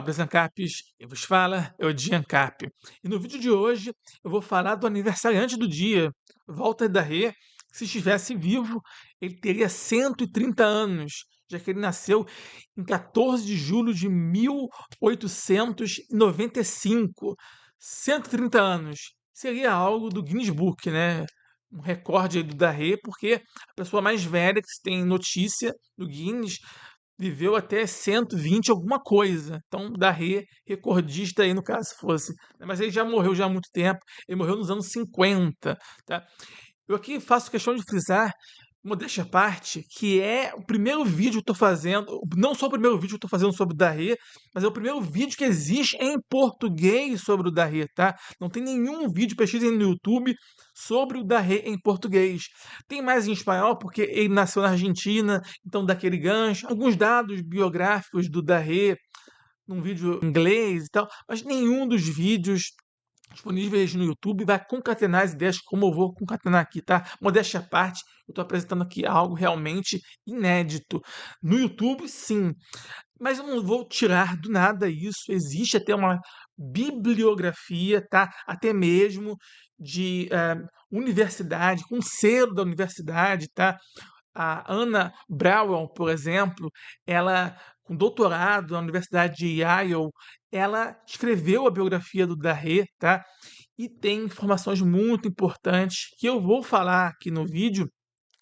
Olá, Zancapes, quem vos fala é o Giancap. E no vídeo de hoje eu vou falar do aniversariante do dia, Walter Darré, que se estivesse vivo, ele teria 130 anos, já que ele nasceu em 14 de julho de 1895. 130 anos. Seria algo do Guinness Book, né? Um recorde aí do Darré, porque a pessoa mais velha que se tem notícia do Guinness viveu até 120 alguma coisa. Então, Darré, recordista aí no caso se fosse. Mas ele já morreu já há muito tempo. Ele morreu nos anos 50, tá? Eu aqui faço questão de frisar, modéstia à parte, que é o primeiro vídeo que eu tô fazendo, não só o primeiro vídeo que eu tô fazendo sobre o Darré, mas é o primeiro vídeo que existe em português sobre o Darré, tá? Não tem nenhum vídeo, pesquisem no YouTube, sobre o Darré em português. Tem mais em espanhol, porque ele nasceu na Argentina, então daquele gancho. Alguns dados biográficos do Darré, num vídeo em inglês e tal, mas nenhum dos vídeos disponíveis no YouTube vai concatenar as ideias como eu vou concatenar aqui, tá? Modéstia à parte, eu estou apresentando aqui algo realmente inédito. No YouTube, sim, mas eu não vou tirar do nada isso. Existe até uma bibliografia, tá? Até mesmo de universidade, com selo da universidade, tá? A Anna Brauer, por exemplo, ela, com doutorado na Universidade de Yale, ela escreveu a biografia do Darré, tá? E tem informações muito importantes que eu vou falar aqui no vídeo,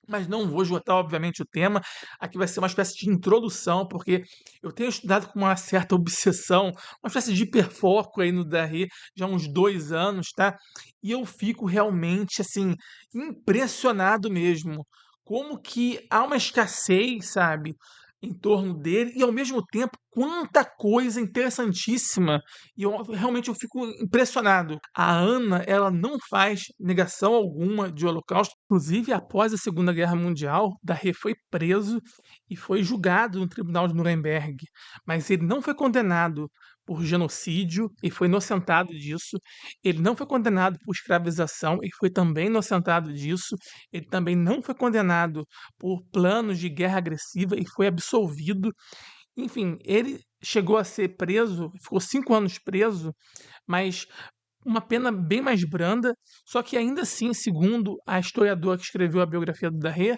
mas não vou esgotar, obviamente, o tema. Aqui vai ser uma espécie de introdução, porque eu tenho estudado com uma certa obsessão, uma espécie de hiperfoco aí no Darré já há uns 2 anos, tá? E eu fico realmente, assim, impressionado mesmo. Como que há uma escassez, sabe, em torno dele, e ao mesmo tempo, quanta coisa interessantíssima. E eu realmente eu fico impressionado. A Ana, ela não faz negação alguma de Holocausto. Inclusive, após a Segunda Guerra Mundial, Darré foi preso e foi julgado no Tribunal de Nuremberg. Mas ele não foi condenado por genocídio e foi inocentado disso. Ele não foi condenado por escravização e foi também inocentado disso. Ele também não foi condenado por planos de guerra agressiva e foi absolvido. Enfim, ele chegou a ser preso, ficou 5 anos preso, mas uma pena bem mais branda, só que ainda assim, segundo a historiadora que escreveu a biografia do Darré,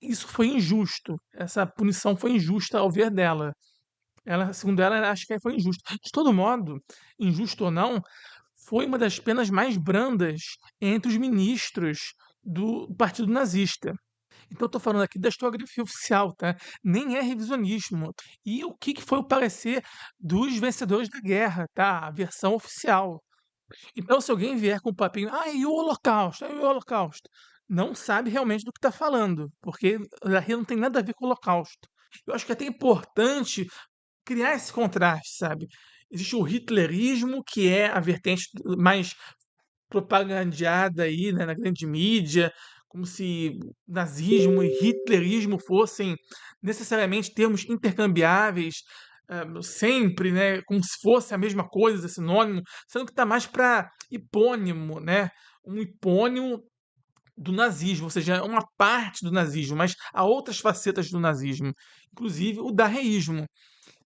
isso foi injusto. Essa punição foi injusta ao ver dela. Ela, segundo ela acha que foi injusto. De todo modo, injusto ou não, foi uma das penas mais brandas entre os ministros do Partido Nazista. Então, eu estou falando aqui da historiografia oficial, tá? Nem é revisionismo. E o que foi o parecer dos vencedores da guerra, tá? A versão oficial. Então, se alguém vier com o papinho, e o Holocausto, e o Holocausto, não sabe realmente do que está falando, porque Darré não tem nada a ver com o Holocausto. Eu acho que é até importante criar esse contraste, sabe? Existe o hitlerismo, que é a vertente mais propagandeada aí, né, na grande mídia, como se nazismo e hitlerismo fossem necessariamente termos intercambiáveis, sempre, né, como se fosse a mesma coisa, sinônimo, sendo que está mais para hipônimo, né, um hipônimo do nazismo, ou seja, é uma parte do nazismo, mas há outras facetas do nazismo, inclusive o darreísmo.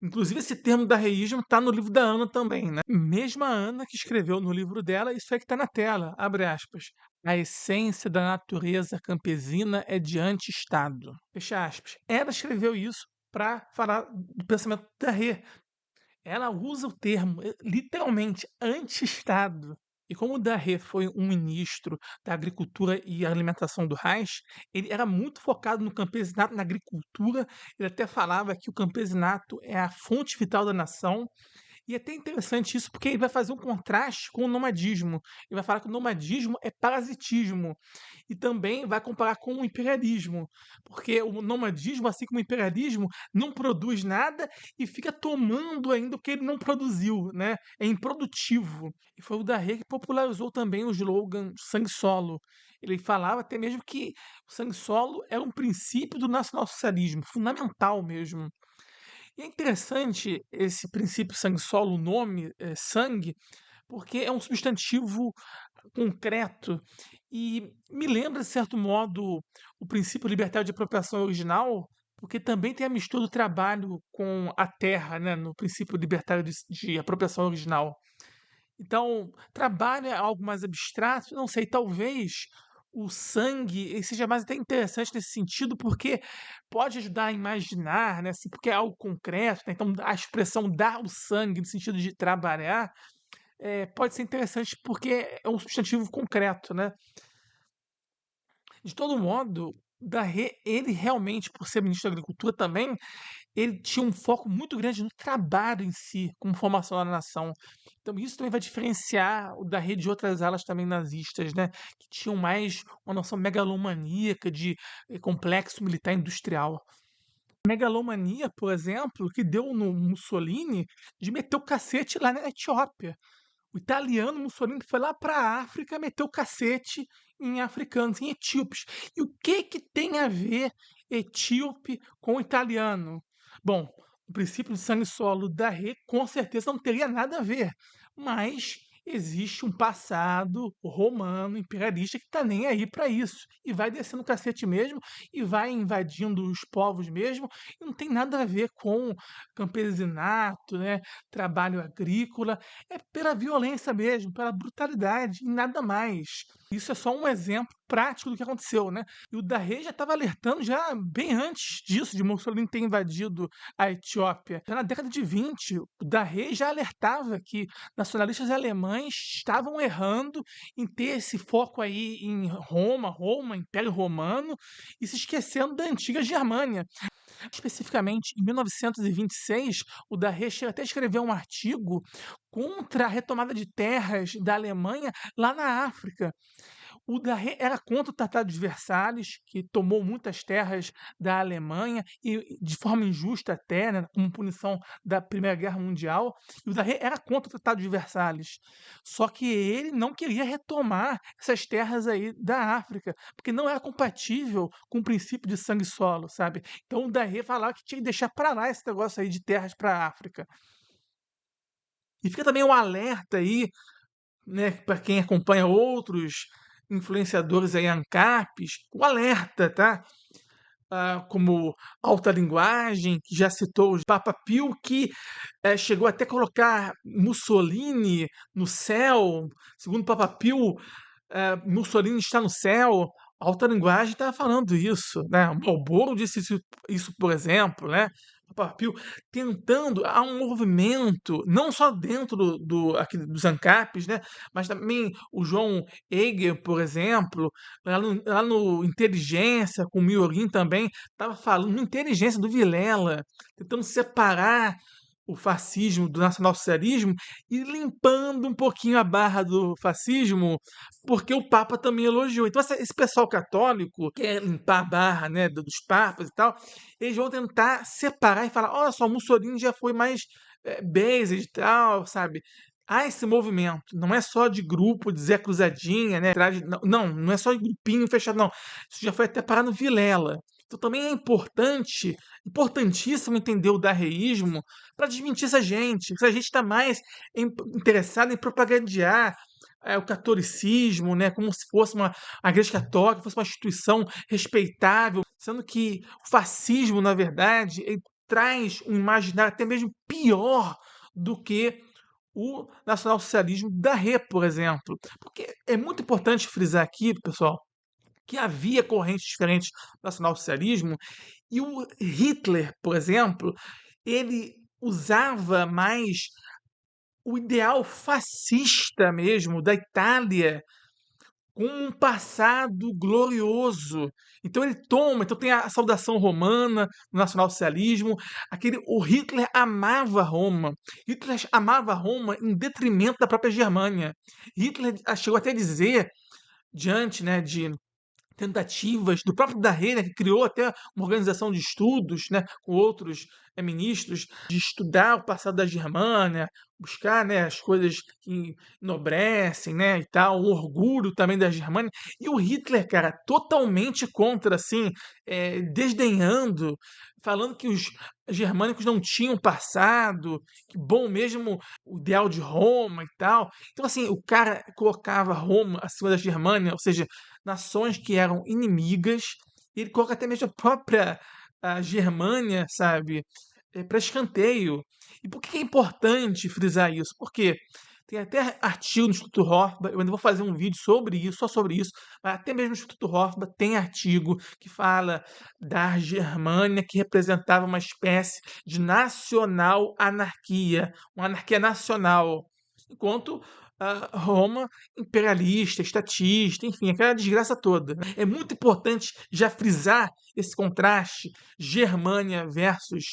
Inclusive, esse termo darreísmo está no livro da Ana também, né? Mesma Ana que escreveu no livro dela, isso aí que está na tela, abre aspas. A essência da natureza campesina é de anti-Estado. Fecha aspas. Ela escreveu isso para falar do pensamento da Rê. Ela usa o termo, literalmente, anti-Estado. E como o Darré foi um ministro da Agricultura e Alimentação do Reich, ele era muito focado no campesinato, na agricultura. Ele até falava que o campesinato é a fonte vital da nação. E é até interessante isso, porque ele vai fazer um contraste com o nomadismo. Ele vai falar que o nomadismo é parasitismo. E também vai comparar com o imperialismo. Porque o nomadismo, assim como o imperialismo, não produz nada e fica tomando ainda o que ele não produziu, né? É improdutivo. E foi o Darré que popularizou também o slogan sangue solo. Ele falava até mesmo que o sangue solo é um princípio do nacionalsocialismo, fundamental mesmo. E é interessante esse princípio sangue solo, o nome sangue, porque é um substantivo concreto e me lembra, de certo modo, o princípio libertário de apropriação original, porque também tem a mistura do trabalho com a terra, né, no princípio libertário de apropriação original. Então, trabalho é algo mais abstrato, não sei, talvez o sangue seja mais até interessante nesse sentido, porque pode ajudar a imaginar, né, assim, porque é algo concreto, né, então a expressão dar o sangue no sentido de trabalhar, pode ser interessante porque é um substantivo concreto, né. De todo modo, Darré, ele realmente, por ser ministro da Agricultura também, ele tinha um foco muito grande no trabalho em si, como formação da nação. Então isso também vai diferenciar o Darré de outras alas também nazistas, né, que tinham mais uma noção megalomaníaca de, complexo militar industrial. Megalomania, por exemplo, que deu no Mussolini de meter o cacete lá na Etiópia. O italiano Mussolini foi lá para a África, meteu o cacete em africanos, em etíopes. E o que que tem a ver etíope com italiano? Bom, o princípio de sangue solo da Rê com certeza não teria nada a ver, mas existe um passado romano, imperialista, que está nem aí para isso. E vai descendo o cacete mesmo, e vai invadindo os povos mesmo, e não tem nada a ver com campesinato, né, trabalho agrícola, é pela violência mesmo, pela brutalidade e nada mais. Isso é só um exemplo prático do que aconteceu, né. E o Darré já estava alertando já bem antes disso, de Mussolini ter invadido a Etiópia. Já na década de 20, o Darré já alertava que nacionalistas alemães estavam errando em ter esse foco aí em Roma, Império Romano, e se esquecendo da antiga Germânia. Especificamente, em 1926, o Darré chega até a escrever um artigo contra a retomada de terras da Alemanha lá na África. O Darré era contra o Tratado de Versalhes, que tomou muitas terras da Alemanha e de forma injusta até, né, como punição da Primeira Guerra Mundial. E o Darré era contra o Tratado de Versalhes. Só que ele não queria retomar essas terras aí da África, porque não era compatível com o princípio de sangue solo, sabe? Então o Darré falava que tinha que deixar para lá esse negócio aí de terras para a África. E fica também um alerta aí, né, para quem acompanha outros influenciadores aí ANCAPs, o alerta, tá? Como Alta Linguagem, que já citou o Papa Pio, que chegou até a colocar Mussolini no céu. Segundo o Papa Pio, Mussolini está no céu. A Alta Linguagem estava falando isso, né? O Marlboro disse isso, por exemplo, né? O Papa Pio tentando, há um movimento, não só dentro aqui dos ANCAPs, né? Mas também o João Eiger, por exemplo, lá no Inteligência, com o Miorim também, estava falando no Inteligência do Vilela, tentando separar o fascismo do nacionalsocialismo e limpando um pouquinho a barra do fascismo, porque o Papa também elogiou. Então, esse pessoal católico quer limpar a barra, né, dos papas e tal, eles vão tentar separar e falar: olha só, Mussolini já foi mais based e tal, sabe? Há esse movimento, não é só de grupo, de Zé Cruzadinha, né? Não é só de grupinho fechado, não. Isso já foi até parar no Vilela. Então também é importante, importantíssimo entender o darreísmo para desmentir essa gente está mais interessada em propagandear o catolicismo, né, como se fosse a Igreja Católica fosse uma instituição respeitável, sendo que o fascismo, na verdade, ele traz um imaginário até mesmo pior do que o nacionalsocialismo da Rê, por exemplo. Porque é muito importante frisar aqui, pessoal, que havia correntes diferentes do nacionalsocialismo e o Hitler, por exemplo, ele usava mais o ideal fascista mesmo da Itália com um passado glorioso. Então tem a saudação romana, o nacionalsocialismo, o Hitler amava Roma. Hitler amava Roma em detrimento da própria Germânia. Hitler chegou até a dizer diante, né, de tentativas do próprio Darré, né, que criou até uma organização de estudos, né, com outros ministros, de estudar o passado da Germânia, buscar, né, as coisas que enobrecem, né, e tal, o orgulho também da Germânia. E o Hitler, cara, totalmente contra, assim, desdenhando, falando que os germânicos não tinham passado, que bom mesmo o ideal de Roma e tal. Então, assim, o cara colocava Roma acima da Germânia, ou seja, nações que eram inimigas, e ele coloca até mesmo a própria a Germânia, sabe, para escanteio. E por que é importante frisar isso? Porque tem até artigo no Instituto Hoffman, eu ainda vou fazer um vídeo sobre isso, só sobre isso, mas até mesmo no Instituto Hoffman tem artigo que fala da Germânia, que representava uma espécie de nacional anarquia, uma anarquia nacional, enquanto Roma imperialista, estatista, enfim, aquela desgraça toda. É muito importante já frisar esse contraste Germânia versus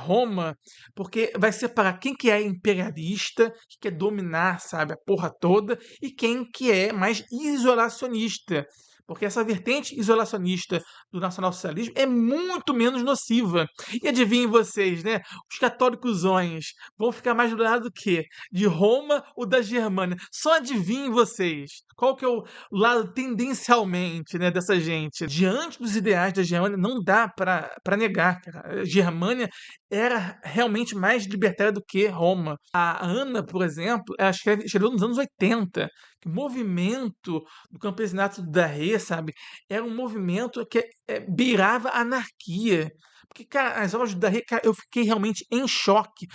Roma, porque vai separar quem que é imperialista, que quer dominar, sabe, a porra toda, e quem que é mais isolacionista. Porque essa vertente isolacionista do nacionalsocialismo é muito menos nociva. E adivinhem vocês, né? Os católicosões vão ficar mais do lado do quê? De Roma ou da Germânia? Só adivinhem vocês. Qual que é o lado tendencialmente, né, dessa gente? Diante dos ideais da Germânia, não dá para negar, cara. A Germânia era realmente mais libertária do que Roma. A Ana, por exemplo, ela escreveu nos anos 80 que o movimento do campesinato da Rê, sabe, era um movimento que beirava a anarquia. Porque, cara, as aulas da Rê, cara, eu fiquei realmente em choque.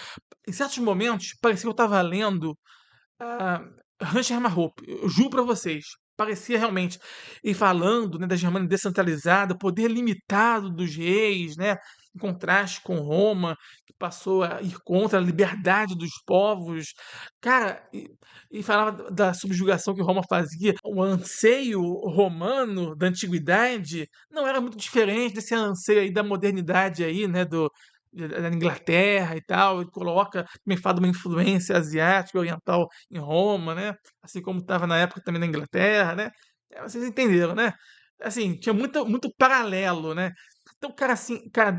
Em certos momentos, parecia que eu estava lendo ah, Hans Hermann Hoppe, eu juro para vocês, parecia realmente, e falando, né, da Germânia descentralizada, poder limitado dos reis, né, em contraste com Roma, que passou a ir contra a liberdade dos povos. Cara, e falava da subjugação que Roma fazia. O anseio romano da antiguidade não era muito diferente desse anseio aí da modernidade aí, né, da Inglaterra e tal, e coloca, também fala de uma influência asiática, oriental em Roma, né? Assim como estava na época também na Inglaterra, né? Vocês entenderam, né? Assim, tinha muito paralelo, né? Então, cara, assim, cara,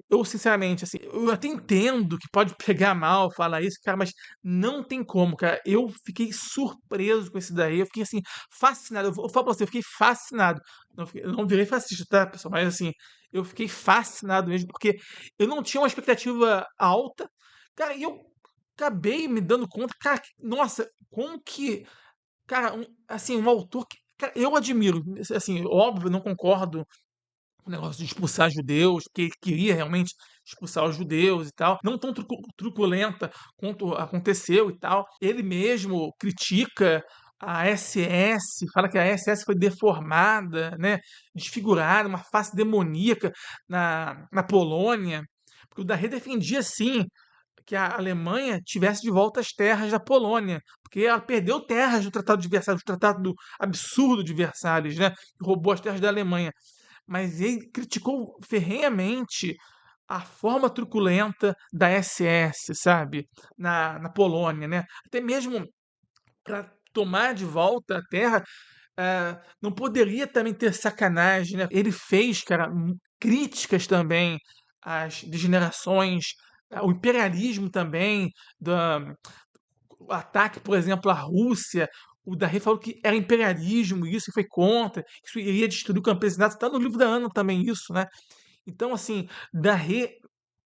eu sinceramente, assim, eu até entendo que pode pegar mal falar isso, cara, mas não tem como, cara. Eu fiquei surpreso com esse daí, eu fiquei, assim, fascinado. Eu falo pra você, eu fiquei fascinado. Eu não virei fascista, tá, pessoal? Mas, assim, eu fiquei fascinado mesmo, porque eu não tinha uma expectativa alta, cara, e eu acabei me dando conta, cara, nossa, como que, cara, assim, um autor que, cara, eu admiro, assim, óbvio, não concordo com o negócio de expulsar judeus, porque ele queria realmente expulsar os judeus e tal, não tão truculenta quanto aconteceu e tal. Ele mesmo critica a SS, fala que a SS foi deformada, né, desfigurada, uma face demoníaca na Polônia, porque o Darré defendia sim que a Alemanha tivesse de volta as terras da Polônia, porque ela perdeu terras do Tratado de Versalhes, do Tratado absurdo de Versalhes, né? Que roubou as terras da Alemanha. Mas ele criticou ferrenhamente a forma truculenta da SS, sabe? Na Polônia, né? Até mesmo para tomar de volta a terra, não poderia também ter sacanagem, né? Ele fez, cara, críticas também às degenerações, ao imperialismo também, o ataque, por exemplo, à Rússia. O Darry falou que era imperialismo isso e foi contra, isso iria destruir o campesinato. Está no livro da Ana também isso, né? Então, assim, Darré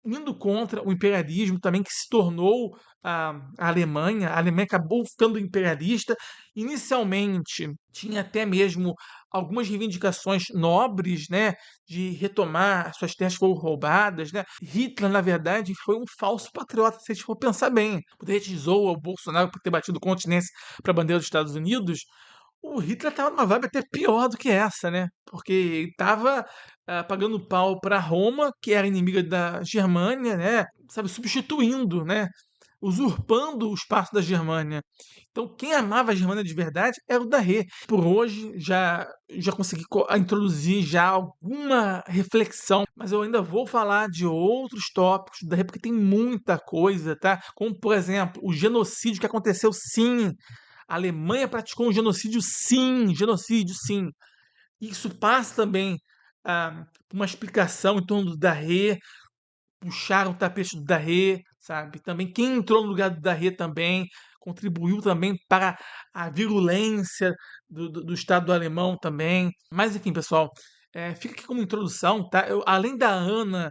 indo contra o imperialismo também, que se tornou a Alemanha. A Alemanha acabou ficando imperialista. Inicialmente, tinha até mesmo algumas reivindicações nobres, né, de retomar suas terras que foram roubadas, né. Hitler, na verdade, foi um falso patriota, se a gente for pensar bem. Quando a gente zoa o Bolsonaro por ter batido continência para a bandeira dos Estados Unidos, o Hitler estava numa vibe até pior do que essa, né? Porque ele estava pagando pau para Roma, que era inimiga da Germânia, né? Sabe, substituindo, né? Usurpando o espaço da Germânia. Então, quem amava a Germânia de verdade era o Darré. Por hoje, já consegui introduzir já alguma reflexão, mas eu ainda vou falar de outros tópicos do Darré, porque tem muita coisa, tá? Como, por exemplo, o genocídio que aconteceu sim. A Alemanha praticou um genocídio sim. Isso passa também por uma explicação em torno do Darré, puxaram o tapete do Darré, sabe? Também quem entrou no lugar do Darré também contribuiu também para a virulência do Estado alemão também. Mas enfim, pessoal, fica aqui como introdução, tá? Além da Ana,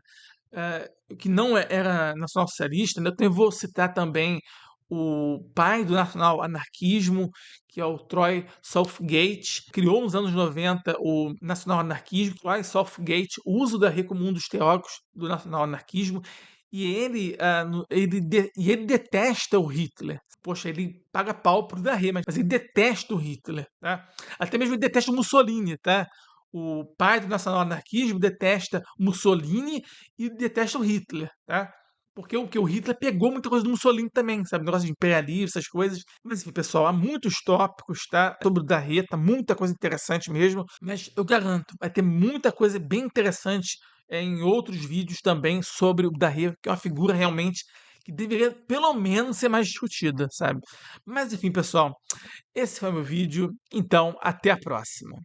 que não era nacionalsocialista, né, eu vou citar também o pai do nacional-anarquismo, que é o Troy Southgate, criou nos anos 90 o nacional-anarquismo. Troy Southgate usa o Darré como um dos teóricos do nacional-anarquismo, e ele detesta o Hitler. Poxa, ele paga pau pro Darré, mas ele detesta o Hitler, tá? Até mesmo ele detesta o Mussolini, tá? O pai do nacional-anarquismo detesta Mussolini e detesta o Hitler, tá? Porque o Hitler pegou muita coisa do Mussolini também, sabe? Negócio de imperialismo, essas coisas. Mas enfim, pessoal, há muitos tópicos, tá? Sobre o Darreta, muita coisa interessante mesmo. Mas eu garanto, vai ter muita coisa bem interessante em outros vídeos também sobre o Darreta, que é uma figura realmente que deveria, pelo menos, ser mais discutida, sabe? Mas enfim, pessoal, esse foi o meu vídeo. Então, até a próxima.